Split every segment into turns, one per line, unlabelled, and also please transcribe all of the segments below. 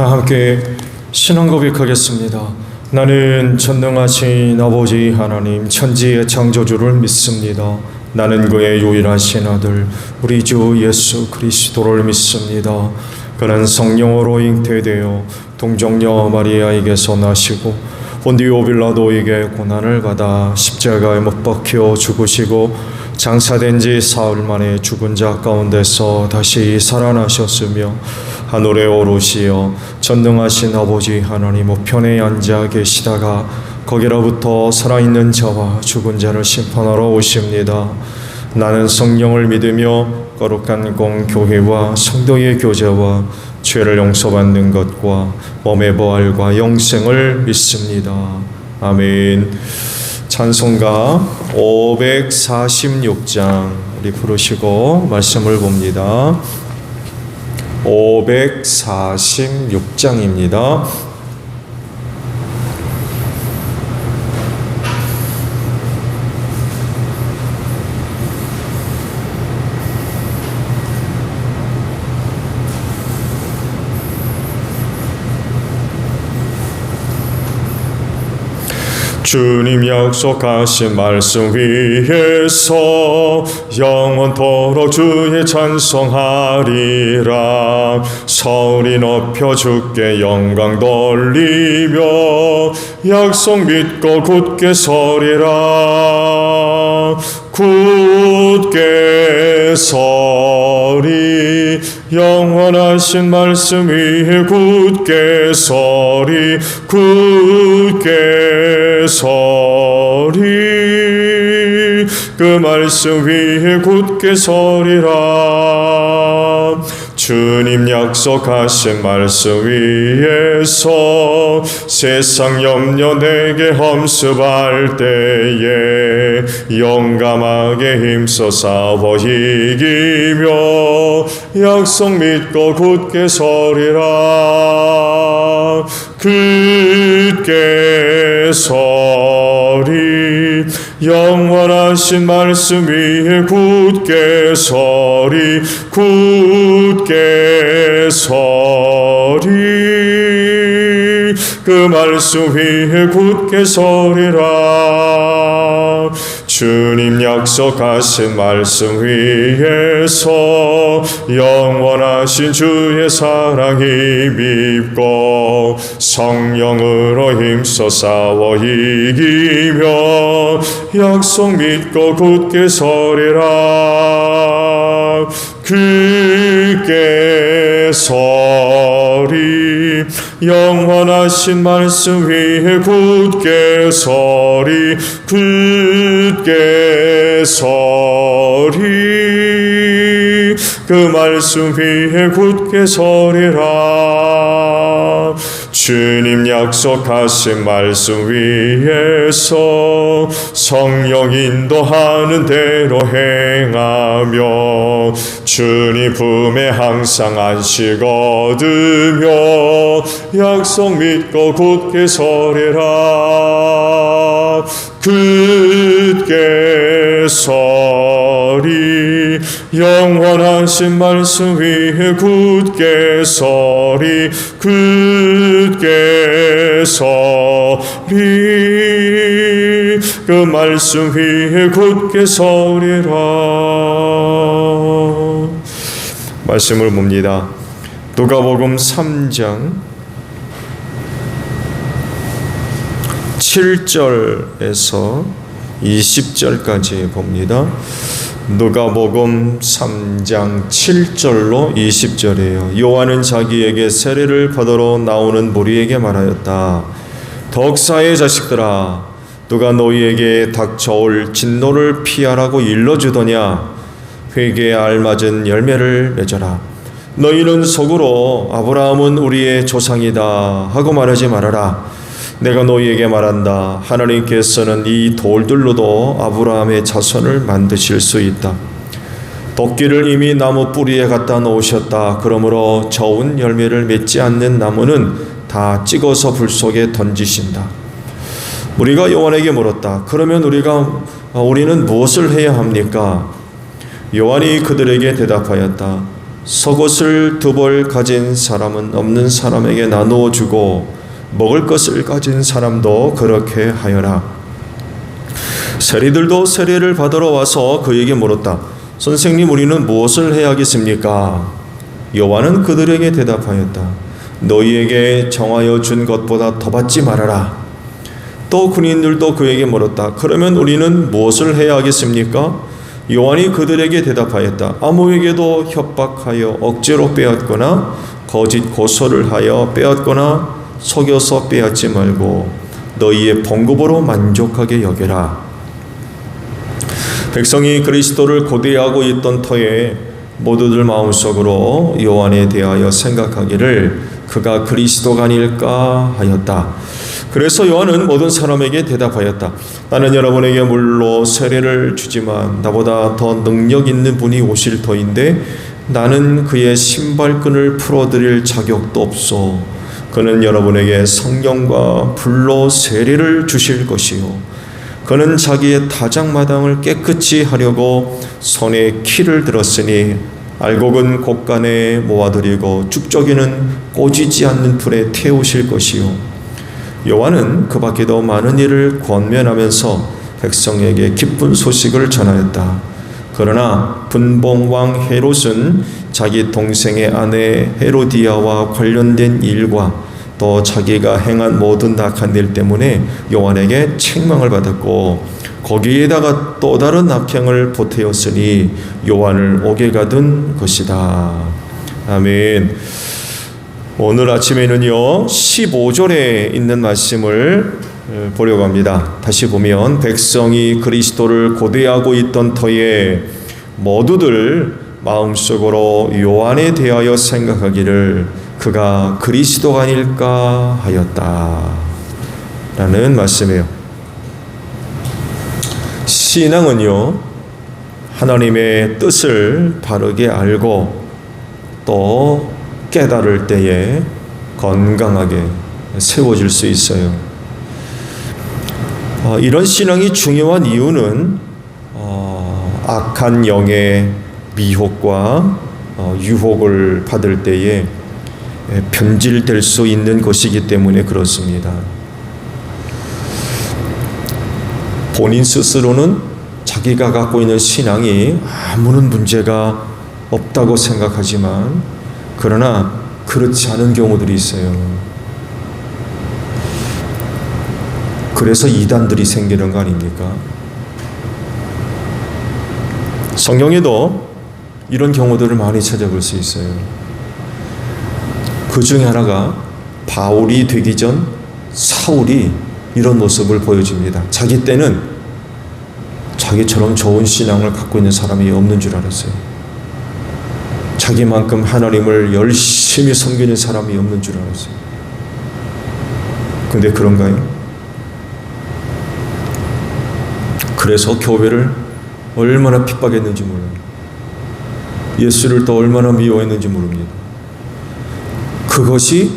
다 함께 신앙 고백하겠습니다. 나는 전능하신 아버지 하나님 천지의 창조주를 믿습니다. 나는 그의 유일하신 아들 우리 주 예수 그리스도를 믿습니다. 그는 성령으로 잉태되어 동정녀 마리아에게서 나시고 본디오 빌라도에게 고난을 받아 십자가에 못 박혀 죽으시고 장사된 지 사흘 만에 죽은 자 가운데서 다시 살아나셨으며 하늘에 오르시어 전능하신 아버지 하나님 우편에 앉아 계시다가 거기로부터 살아있는 자와 죽은 자를 심판하러 오십니다. 나는 성령을 믿으며 거룩한 공교회와 성도의 교제와 죄를 용서받는 것과 몸의 부활과 영생을 믿습니다. 아멘. 찬송가 546장 우리 부르시고 말씀을 봅니다. 546장입니다. 주님 약속하신 말씀 위에서 영원토록 주의 찬송하리라. 서울이 높여 주께 영광 돌리며 약속 믿고 굳게 서리라. 굳게 서리 영원하신 말씀 위에 굳게 서리 굳게 서리 그 말씀 위에 굳게 서리라. 주님 약속하신 말씀 위에서 세상 염려 내게 험습할 때에 용감하게 힘써 싸워 이기며 약속 믿고 굳게 서리라. 굳게 서리 영원하신 말씀 위에 굳게 서리 굳게 서리 그 말씀 위에 굳게 서리라. 주님 약속하신 말씀 위에서 영원하신 주의 사랑 힘입고 성령으로 힘써 싸워 이기며 약속 믿고 굳게 서리라. 굳게 서리 영원하신 말씀 위에 굳게 서리 굳게 서리 그 말씀 위에 굳게 서리라. 주님 약속하신 말씀 위에서 성령 인도하는 대로 행하며 주님 품에 항상 안식 얻으며 약속 믿고 굳게 서리라. 굳게 서리 영원하신 말씀 위에 굳게 서리 굳게 서리 그 말씀 위에 굳게 서리라. 말씀을 봅니다. 누가복음 3장 7절에서 20절까지 봅니다. 누가복음 3장 7절로 20절이에요. 요한은 자기에게 세례를 받으러 나오는 무리에게 말하였다. 덕사의 자식들아, 누가 너희에게 닥쳐올 진노를 피하라고 일러주더냐? 회개에 알맞은 열매를 맺어라. 너희는 속으로 아브라함은 우리의 조상이다 하고 말하지 말아라. 내가 너희에게 말한다. 하나님께서는 이 돌들로도 아브라함의 자손을 만드실 수 있다. 도끼를 이미 나무 뿌리에 갖다 놓으셨다. 그러므로 좋은 열매를 맺지 않는 나무는 다 찍어서 불 속에 던지신다. 우리가 요한에게 물었다. 그러면 우리는 무엇을 해야 합니까? 요한이 그들에게 대답하였다. 속옷을 2벌 가진 사람은 없는 사람에게 나누어 주고 먹을 것을 가진 사람도 그렇게 하여라. 세리들도 세례를 받으러 와서 그에게 물었다. 선생님, 우리는 무엇을 해야겠습니까? 요한은 그들에게 대답하였다. 너희에게 정하여 준 것보다 더 받지 말아라. 또 군인들도 그에게 물었다. 그러면 우리는 무엇을 해야 하겠습니까? 요한이 그들에게 대답하였다. 아무에게도 협박하여 억지로 빼앗거나 거짓 고소를 하여 빼앗거나 속여서 빼앗지 말고 너희의 봉급으로 만족하게 여겨라. 백성이 그리스도를 고대하고 있던 터에 모두들 마음속으로 요한에 대하여 생각하기를 그가 그리스도가 아닐까 하였다. 그래서 요한은 모든 사람에게 대답하였다. 나는 여러분에게 물로 세례를 주지만 나보다 더 능력 있는 분이 오실 터인데 나는 그의 신발끈을 풀어드릴 자격도 없소. 그는 여러분에게 성령과 불로 세례를 주실 것이요 그는 자기의 타작마당을 깨끗이 하려고 손에 키를 들었으니 알곡은 곳간에 모아들이고 쭉저기는 꽂이지 않는 풀에 태우실 것이요 요한은 그 밖에도 많은 일을 권면하면서 백성에게 기쁜 소식을 전하였다. 그러나 분봉왕 헤롯은 자기 동생의 아내 헤로디아와 관련된 일과 또 자기가 행한 모든 악한 일 때문에 요한에게 책망을 받았고 거기에다가 또 다른 악행을 보태었으니 요한을 옥에 가둔 것이다. 아멘. 오늘 아침에는요 15절에 있는 말씀을 보려고 합니다. 다시 보면 백성이 그리스도를 고대하고 있던 터에 모두들 마음속으로 요한에 대하여 생각하기를 그가 그리스도가 아닐까 하였다 라는 말씀이에요. 신앙은요 하나님의 뜻을 바르게 알고 또 깨달을 때에 건강하게 세워질 수 있어요. 이런 신앙이 중요한 이유는 악한 영의 미혹과 유혹을 받을 때에 변질될 수 있는 것이기 때문에 그렇습니다. 본인 스스로는 자기가 갖고 있는 신앙이 아무런 문제가 없다고 생각하지만 그러나 그렇지 않은 경우들이 있어요. 그래서 이단들이 생기는 거 아닙니까? 성경에도 이런 경우들을 많이 찾아볼 수 있어요. 그 중에 하나가 바울이 되기 전 사울이 이런 모습을 보여줍니다. 자기 때는 자기처럼 좋은 신앙을 갖고 있는 사람이 없는 줄 알았어요. 자기만큼 하나님을 열심히 섬기는 사람이 없는 줄 알았어요. 근데 그런가요? 그래서 교회를 얼마나 핍박했는지 몰라요. 예수를 또 얼마나 미워했는지 모릅니다. 그것이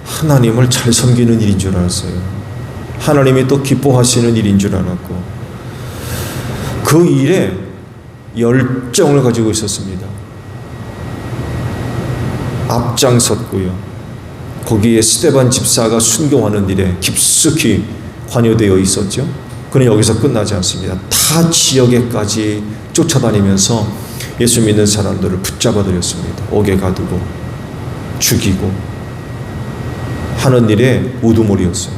하나님을 잘 섬기는 일인 줄 알았어요. 하나님이 또 기뻐하시는 일인 줄 알았고 그 일에 열정을 가지고 있었습니다. 앞장섰고요. 거기에 스데반 집사가 순교하는 일에 깊숙이 관여되어 있었죠. 그는 여기서 끝나지 않습니다. 타 지역에까지 쫓아다니면서 예수 믿는 사람들을 붙잡아들였습니다. 옥에 가두고 죽이고 하는 일에 우두머리였어요.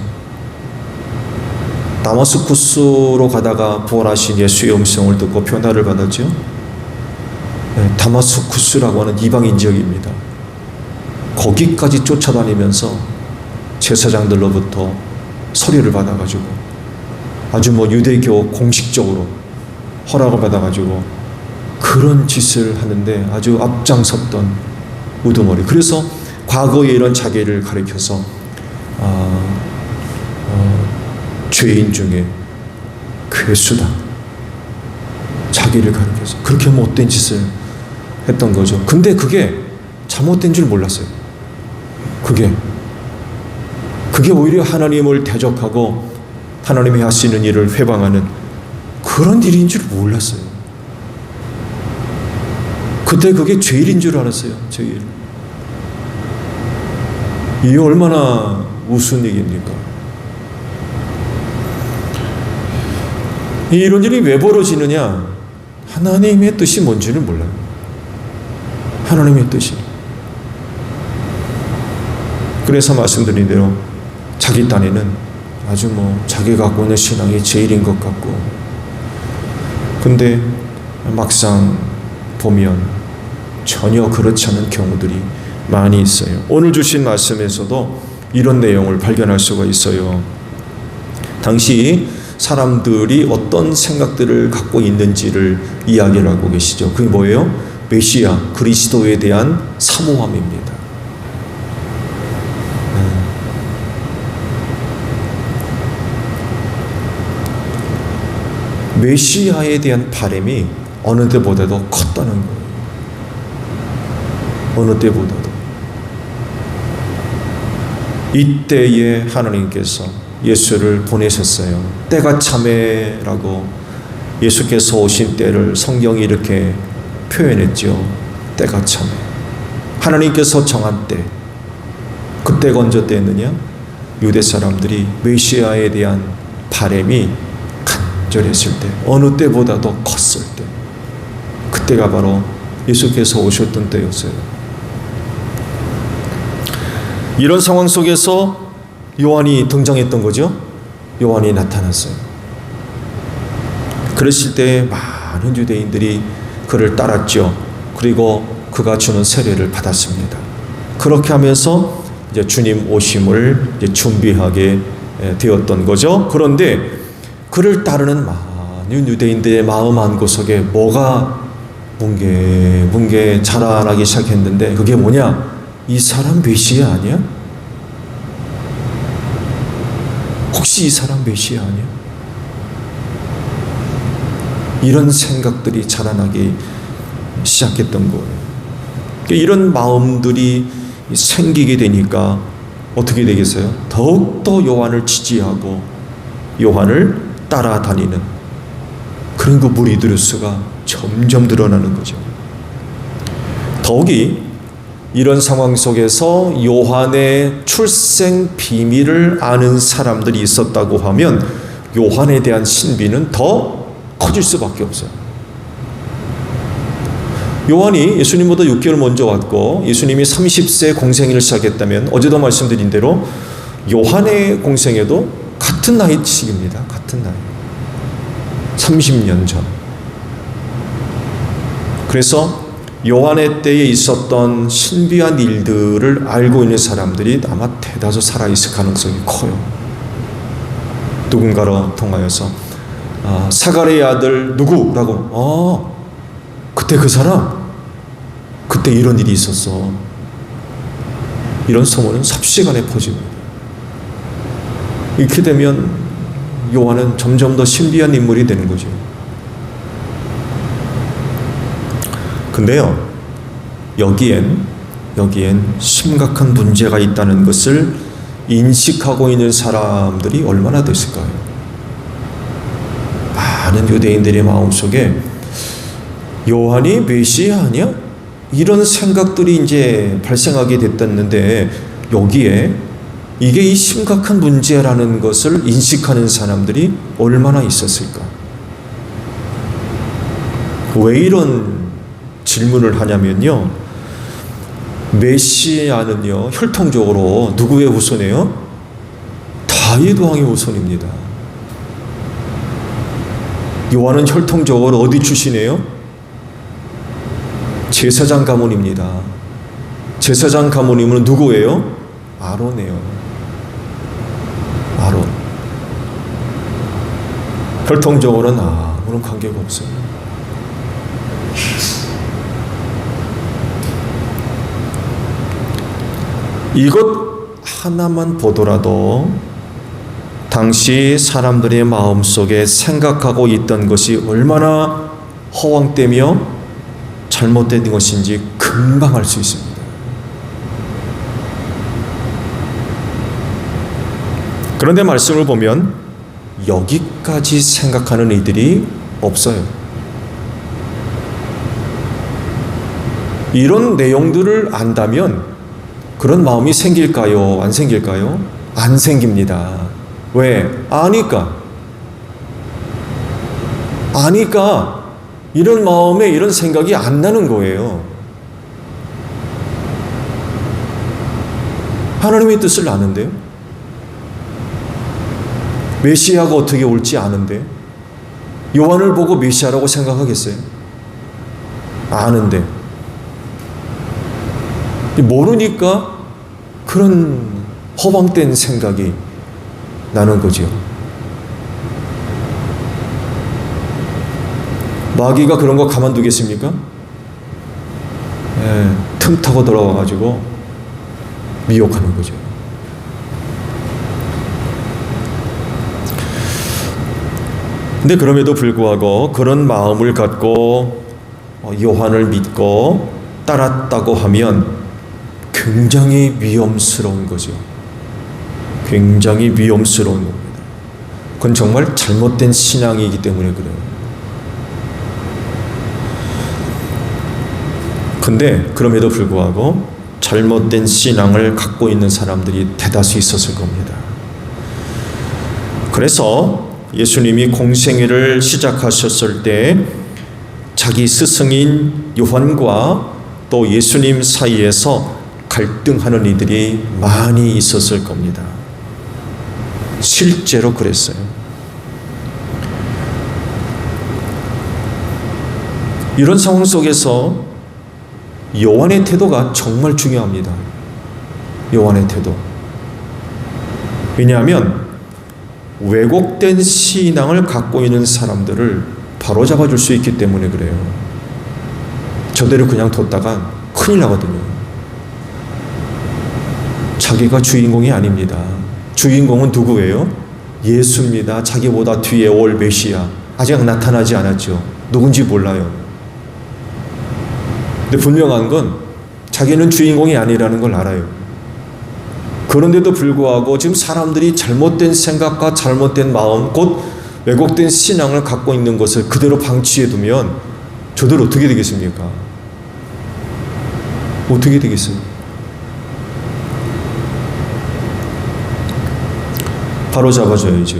다마스쿠스로 가다가 부활하신 예수의 음성을 듣고 변화를 받았죠. 다마스쿠스라고 하는 이방인 지역입니다. 거기까지 쫓아다니면서 제사장들로부터 서류를 받아가지고 아주 유대교 공식적으로 허락을 받아가지고 그런 짓을 하는데 아주 앞장섰던 우두머리. 그래서 과거에 이런 자기를 가리켜서 죄인 중에 괴수다. 자기를 가리켜서 그렇게 못된 짓을 했던 거죠. 근데 그게 잘못된 줄 몰랐어요. 그게 오히려 하나님을 대적하고 하나님이 하시는 일을 회방하는 그런 일인 줄 몰랐어요. 그때 그게 죄일인 줄 알았어요. 죄일. 이게 얼마나 우스운 얘기입니까? 이런 일이 왜 벌어지느냐? 하나님의 뜻이 뭔지를 몰라요. 하나님의 뜻이. 그래서 말씀드린 대로 자기 딴에는 아주 자기가 갖고 있는 신앙이 제일인 것 같고, 근데 막상 보면 전혀 그렇지 않은 경우들이 많이 있어요. 오늘 주신 말씀에서도 이런 내용을 발견할 수가 있어요. 당시 사람들이 어떤 생각들을 갖고 있는지를 이야기를 하고 계시죠. 그게 뭐예요? 메시아, 그리스도에 대한 사모함입니다. 메시아에 대한 바람이 어느 때보다도 컸다는 거예요. 어느 때보다도. 이때에 하나님께서 예수를 보내셨어요. 때가 참에라고 예수께서 오신 때를 성경이 이렇게 표현했죠. 때가 참에. 하나님께서 정한 때. 그때가 언제 때였느냐? 유대 사람들이 메시아에 대한 바람이 간절했을 때, 어느 때보다도 컸을 때, 그때가 바로 예수께서 오셨던 때였어요. 이런 상황 속에서 요한이 등장했던 거죠. 요한이 나타났어요. 그랬을 때 많은 유대인들이 그를 따랐죠. 그리고 그가 주는 세례를 받았습니다. 그렇게 하면서 이제 주님 오심을 이제 준비하게 되었던 거죠. 그런데 그를 따르는 많은 유대인들의 마음 한구석에 뭐가 뭉게 자라나기 시작했는데, 그게 뭐냐? 이 사람 메시아 아니야? 혹시 이 사람 메시아 아니야? 이런 생각들이 자라나기 시작했던 거예요. 이런 마음들이 생기게 되니까 어떻게 되겠어요? 더욱더 요한을 지지하고 요한을 따라다니는 그런 그 무리들의 수가 점점 늘어나는 거죠. 더욱이 이런 상황 속에서 요한의 출생 비밀을 아는 사람들이 있었다고 하면 요한에 대한 신비는 더 커질 수밖에 없어요. 요한이 예수님보다 6개월 먼저 왔고 예수님이 30세 공생애를 시작했다면, 어제도 말씀드린 대로 요한의 공생애도 같은 나이씩입니다. 같은 나이. 30년 전. 그래서 요한의 때에 있었던 신비한 일들을 알고 있는 사람들이 아마 대다수 살아있을 가능성이 커요. 누군가로 통하여서 사가랴의 아들 누구라고, 그때 그 사람, 그때 이런 일이 있었어. 이런 소문은 삽시간에 퍼집니다. 이렇게 되면 요한은 점점 더 신비한 인물이 되는 거죠. 근데요, 여기엔 심각한 문제가 있다는 것을 인식하고 있는 사람들이 얼마나 됐을까요? 많은 유대인들의 마음속에 요한이 메시아 아니야? 이런 생각들이 이제 발생하게 됐었는데, 여기에 이게 이 심각한 문제라는 것을 인식하는 사람들이 얼마나 있었을까? 왜 이런 질문을 하냐면요, 메시아는요 혈통적으로 누구의 후손이에요? 다윗 왕의 후손입니다. 요한은 혈통적으로 어디 출신이에요? 제사장 가문입니다. 제사장 가문이면 누구예요? 아론이에요. 아론. 혈통적으로는 아무런 관계가 없어요. 이것 하나만 보더라도 당시 사람들의 마음속에 생각하고 있던 것이 얼마나 허황되며 잘못된 것인지 금방 알 수 있습니다. 그런데 말씀을 보면 여기까지 생각하는 이들이 없어요. 이런 내용들을 안다면 그런 마음이 생길까요? 안 생길까요? 안 생깁니다. 왜? 아니까 이런 마음에 이런 생각이 안 나는 거예요. 하나님의 뜻을 아는데요. 메시아가 어떻게 올지 아는데 요한을 보고 메시아라고 생각하겠어요? 아는데 모르니까 그런 허망된 생각이 나는 거죠. 마귀가 그런 거 가만두겠습니까? 틈 타고 들어와가지고 미혹하는 거죠. 근데 그럼에도 불구하고 그런 마음을 갖고 요한을 믿고 따랐다고 하면 굉장히 위험스러운 거죠. 굉장히 위험스러운 겁니다. 그건 정말 잘못된 신앙이기 때문에 그래요. 근데 그럼에도 불구하고 잘못된 신앙을 갖고 있는 사람들이 대다수 있었을 겁니다. 그래서 예수님이 공생애를 시작하셨을 때 자기 스승인 요한과 또 예수님 사이에서 갈등하는 이들이 많이 있었을 겁니다. 실제로 그랬어요. 이런 상황 속에서 요한의 태도가 정말 중요합니다. 요한의 태도. 왜냐하면 왜곡된 신앙을 갖고 있는 사람들을 바로잡아 줄 수 있기 때문에 그래요. 저대로 그냥 뒀다가 큰일 나거든요. 자기가 주인공이 아닙니다. 주인공은 누구예요? 예수입니다. 자기보다 뒤에 올 메시아. 아직 나타나지 않았죠. 누군지 몰라요. 근데 분명한 건 자기는 주인공이 아니라는 걸 알아요. 그런데도 불구하고 지금 사람들이 잘못된 생각과 잘못된 마음, 곧 왜곡된 신앙을 갖고 있는 것을 그대로 방치해 두면 저들 어떻게 되겠습니까? 어떻게 되겠어요? 바로 잡아줘야죠.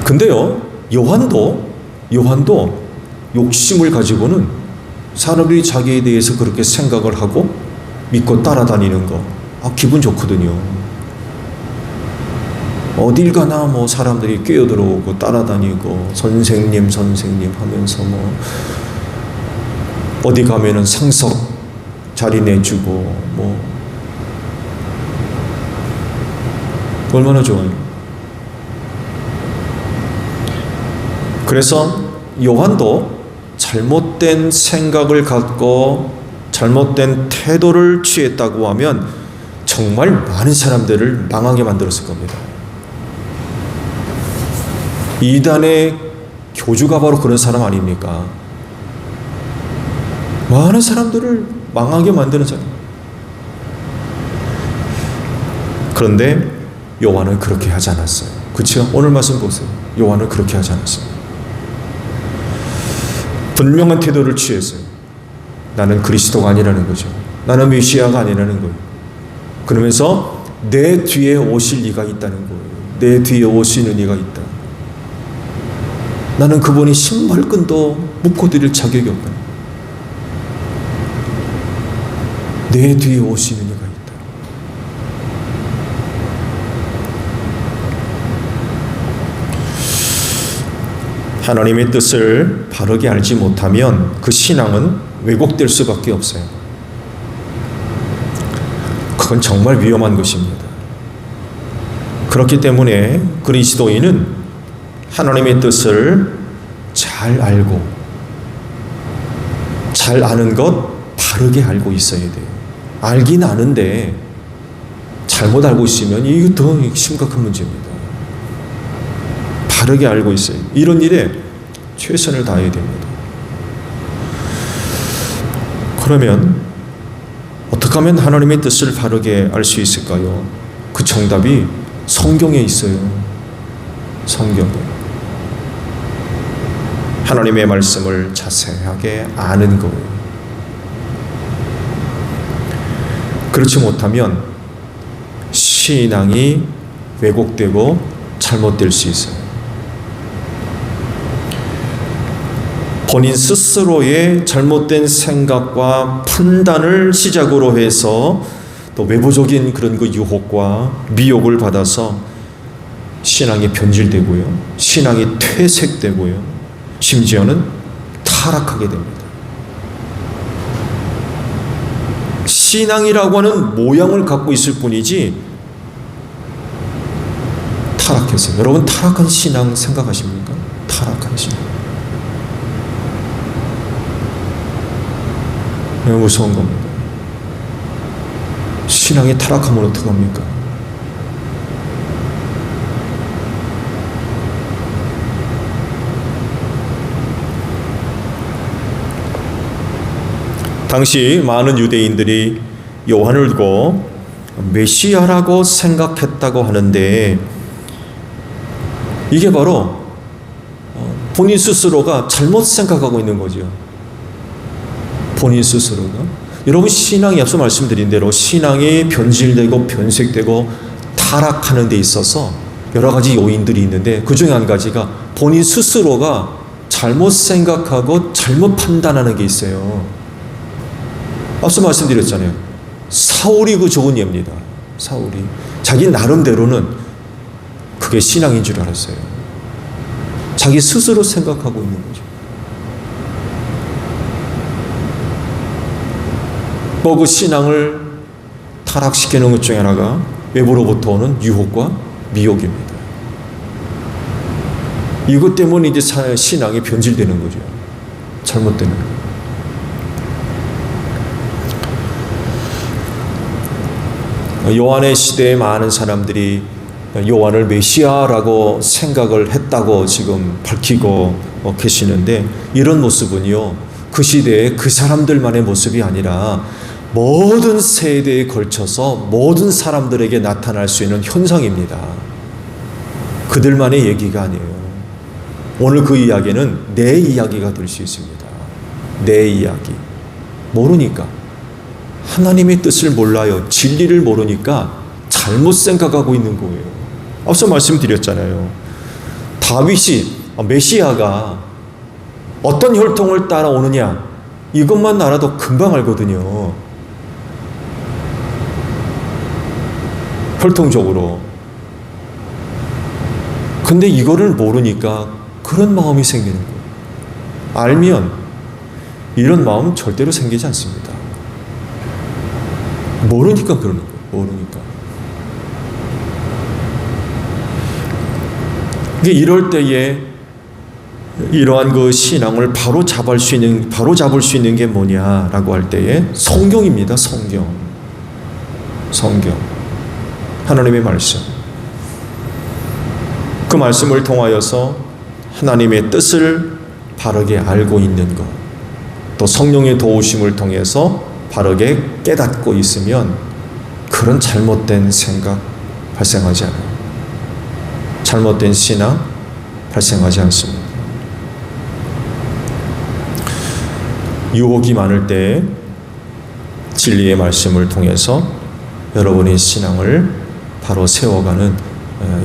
근데요, 요한도 욕심을 가지고는 사람들이 자기에 대해서 그렇게 생각을 하고 믿고 따라다니는 거, 기분 좋거든요. 어딜 가나 사람들이 끼어들어오고 따라다니고 선생님 하면서 어디 가면은 상석 자리 내주고 얼마나 좋아요. 그래서 요한도 잘못된 생각을 갖고 잘못된 태도를 취했다고 하면 정말 많은 사람들을 망하게 만들었을 겁니다. 이단의 교주가 바로 그런 사람 아닙니까? 많은 사람들을 망하게 만드는 사람. 그런데 요한은 그렇게 하지 않았어요. 그렇죠? 오늘 말씀 보세요. 요한은 그렇게 하지 않았어요. 분명한 태도를 취했어요. 나는 그리스도가 아니라는 거죠. 나는 메시아가 아니라는 거예요. 그러면서 내 뒤에 오실 이가 있다는 거예요. 내 뒤에 오시는 이가 있다. 나는 그분이 신발끈도 묶어드릴 자격이 없다. 내 뒤에 오시는 이가 있다. 하나님의 뜻을 바르게 알지 못하면 그 신앙은 왜곡될 수밖에 없어요. 그건 정말 위험한 것입니다. 그렇기 때문에 그리스도인은 하나님의 뜻을 잘 알고 잘 아는 것 바르게 알고 있어야 돼요. 알긴 아는데 잘못 알고 있으면 이게 더 심각한 문제입니다. 바르게 알고 있어요. 이런 일에 최선을 다해야 됩니다. 그러면 어떻게 하면 하나님의 뜻을 바르게 알 수 있을까요? 그 정답이 성경에 있어요. 성경에. 하나님의 말씀을 자세하게 아는 거예요. 그렇지 못하면 신앙이 왜곡되고 잘못될 수 있어요. 본인 스스로의 잘못된 생각과 판단을 시작으로 해서 또 외부적인 그런 그 유혹과 미혹을 받아서 신앙이 변질되고요, 신앙이 퇴색되고요, 심지어는 타락하게 됩니다. 신앙이라고 하는 모양을 갖고 있을 뿐이지 타락했어요. 여러분, 타락한 신앙 생각하십니까? 타락한 신앙. 무서운 겁니다. 신앙이 타락하면 어떡합니까? 당시 많은 유대인들이 요한을 두고 메시아라고 생각했다고 하는데, 이게 바로 본인 스스로가 잘못 생각하고 있는 거죠. 본인 스스로가. 여러분, 신앙이 앞서 말씀드린 대로 신앙이 변질되고 변색되고 타락하는 데 있어서 여러 가지 요인들이 있는데, 그 중에 한 가지가 본인 스스로가 잘못 생각하고 잘못 판단하는 게 있어요. 앞서 말씀드렸잖아요. 사울이 그 좋은 예입니다. 사울이 자기 나름대로는 그게 신앙인 줄 알았어요. 자기 스스로 생각하고 있는 거죠. 그 신앙을 타락시키는 것 중에 하나가 외부로부터 오는 유혹과 미혹입니다. 이것 때문에 이제 신앙이 변질되는 거죠. 잘못되는 거예요. 요한의 시대에 많은 사람들이 요한을 메시아라고 생각을 했다고 지금 밝히고 계시는데, 이런 모습은요, 그 시대의 그 사람들만의 모습이 아니라 모든 세대에 걸쳐서 모든 사람들에게 나타날 수 있는 현상입니다. 그들만의 얘기가 아니에요. 오늘 그 이야기는 내 이야기가 될 수 있습니다. 내 이야기. 모르니까, 하나님의 뜻을 몰라요. 진리를 모르니까 잘못 생각하고 있는 거예요. 앞서 말씀드렸잖아요. 다윗이 메시아가 어떤 혈통을 따라오느냐, 이것만 알아도 금방 알거든요. 혈통적으로. 근데 이거를 모르니까 그런 마음이 생기는 거예요. 알면 이런 마음 절대로 생기지 않습니다. 모르니까 그러는 거예요. 모르니까. 이럴 때에 이러한 그 신앙을 바로 잡을 수 있는 게 뭐냐라고 할 때에 성경입니다. 성경. 하나님의 말씀. 그 말씀을 통하여서 하나님의 뜻을 바르게 알고 있는 것, 또 성령의 도우심을 통해서 바르게 깨닫고 있으면 그런 잘못된 생각 발생하지 않아요. 잘못된 신앙 발생하지 않습니다. 유혹이 많을 때 진리의 말씀을 통해서 여러분의 신앙을 바로 세워가는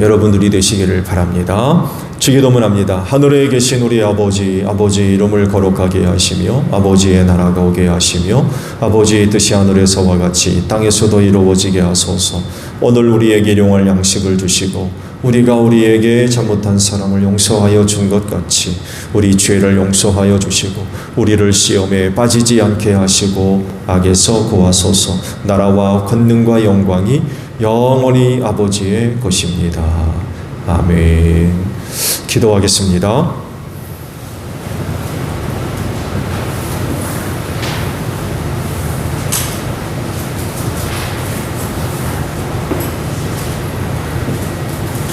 여러분들이 되시기를 바랍니다. 주기도문합니다. 하늘에 계신 우리 아버지, 아버지의 이름을 거룩하게 하시며 아버지의 나라가 오게 하시며 아버지의 뜻이 하늘에서와 같이 땅에서도 이루어지게 하소서. 오늘 우리에게 일용할 양식을 주시고 우리가 우리에게 잘못한 사람을 용서하여 준 것 같이 우리 죄를 용서하여 주시고 우리를 시험에 빠지지 않게 하시고 악에서 구하소서. 나라와 권능과 영광이 영원히 아버지의 것입니다. 아멘. 기도하겠습니다.